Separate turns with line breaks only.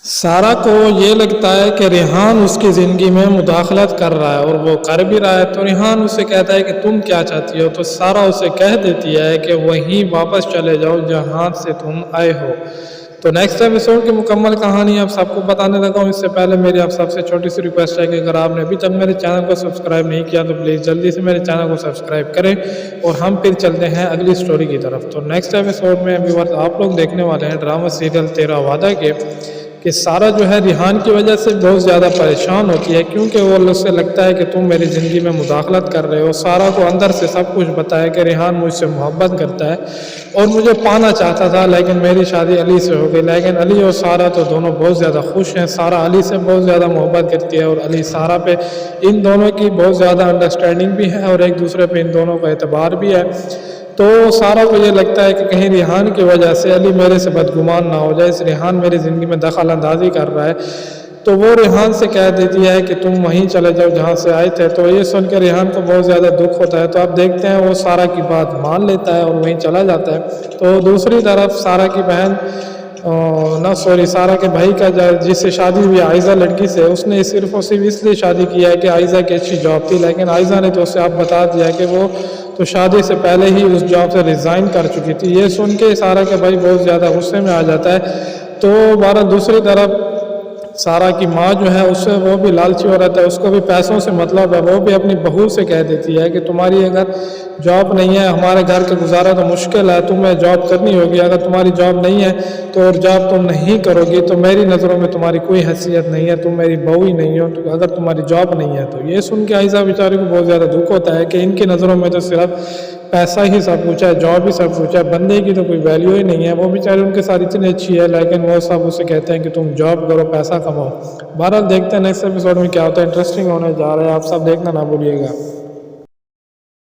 سارہ کو یہ لگتا ہے کہ ریحان اس کی زندگی میں مداخلت کر رہا ہے اور وہ کر بھی رہا ہے، تو ریحان اسے کہتا ہے کہ تم کیا چاہتی ہو؟ تو سارہ اسے کہہ دیتی ہے کہ وہیں واپس چلے جاؤ جہاں سے تم آئے ہو۔ تو نیکسٹ ایپیسوڈ کی مکمل کہانی آپ سب کو بتانے لگا ہوں۔ اس سے پہلے میری آپ سب سے چھوٹی سی ریکویسٹ ہے کہ اگر آپ نے ابھی تک میرے چینل کو سبسکرائب نہیں کیا تو پلیز جلدی سے میرے چینل کو سبسکرائب کریں، اور ہم پھر چلتے ہیں اگلی سٹوری کی طرف۔ تو نیکسٹ ایپیسوڈ میں ویورز آپ لوگ دیکھنے والے ہیں ڈرامہ سیریل تیرا وعدہ کے کہ سارہ جو ہے ریحان کی وجہ سے بہت زیادہ پریشان ہوتی ہے، کیونکہ وہ اسے لگتا ہے کہ تم میری زندگی میں مداخلت کر رہے ہو۔ سارہ کو اندر سے سب کچھ بتایا کہ ریحان مجھ سے محبت کرتا ہے اور مجھے پانا چاہتا تھا، لیکن میری شادی علی سے ہو گئی۔ لیکن علی اور سارہ تو دونوں بہت زیادہ خوش ہیں۔ سارہ علی سے بہت زیادہ محبت کرتی ہے اور علی سارہ پہ ان دونوں کی بہت زیادہ انڈرسٹینڈنگ بھی ہے اور ایک دوسرے پہ ان دونوں کا اعتبار بھی ہے۔ تو سارہ کو یہ لگتا ہے کہ کہیں ریحان کی وجہ سے علی میرے سے بدگمان نہ ہو جائے، اس ریحان میری زندگی میں دخل اندازی کر رہا ہے۔ تو وہ ریحان سے کہہ دیتی ہے کہ تم وہیں چلے جاؤ جہاں سے آئے تھے۔ تو یہ سن کے ریحان کو بہت زیادہ دکھ ہوتا ہے، تو آپ دیکھتے ہیں وہ سارہ کی بات مان لیتا ہے اور وہیں چلا جاتا ہے۔ تو دوسری طرف سارہ کی بہن سارہ کے بھائی کا جس سے شادی ہوئی عائزہ لڑکی سے، اس نے صرف اور صرف اس لیے شادی کیا ہے کہ عائزہ کی اچھی جاب تھی، لیکن عائزہ نے تو اسے آپ بتا دیا کہ وہ تو شادی سے پہلے ہی اس جاب سے ریزائن کر چکی تھی۔ یہ سن کے سارہ کے بھائی بہت زیادہ غصے میں آ جاتا ہے۔ تو بہرحال دوسری طرف سارہ کی ماں جو ہے اس سے وہ بھی لالچی عورت ہے، اس کو بھی پیسوں سے مطلب ہے۔ وہ بھی اپنی بہو سے کہہ دیتی ہے کہ تمہاری اگر جاب نہیں ہے، ہمارے گھر کا گزارا تو مشکل ہے، تمہیں جاب کرنی ہوگی۔ اگر تمہاری جاب نہیں ہے تو اور جاب تم نہیں کرو گی تو میری نظروں میں تمہاری کوئی حیثیت نہیں ہے، تم میری بہو ہی نہیں ہو اگر تمہاری جاب نہیں ہے۔ تو یہ سن کے عائزہ بیچاری کو بہت زیادہ دکھ ہوتا ہے کہ ان کی نظروں میں تو صرف پیسہ ہی سب کچھ ہے، جاب ہی سب کچھ ہے، بندے کی تو کوئی ویلیو ہی نہیں ہے۔ وہ بیچاری ان کے ساتھ اتنی اچھی ہے، لیکن وہ سب اسے کہتے ہیں کہ تم جاب کرو، پیسہ کماؤ۔ بہرحال دیکھتے ہیں نیکسٹ ایپیسوڈ میں کیا ہوتا ہے، انٹرسٹنگ ہونے جا رہا ہے، آپ سب دیکھنا نہ بھولیے گا۔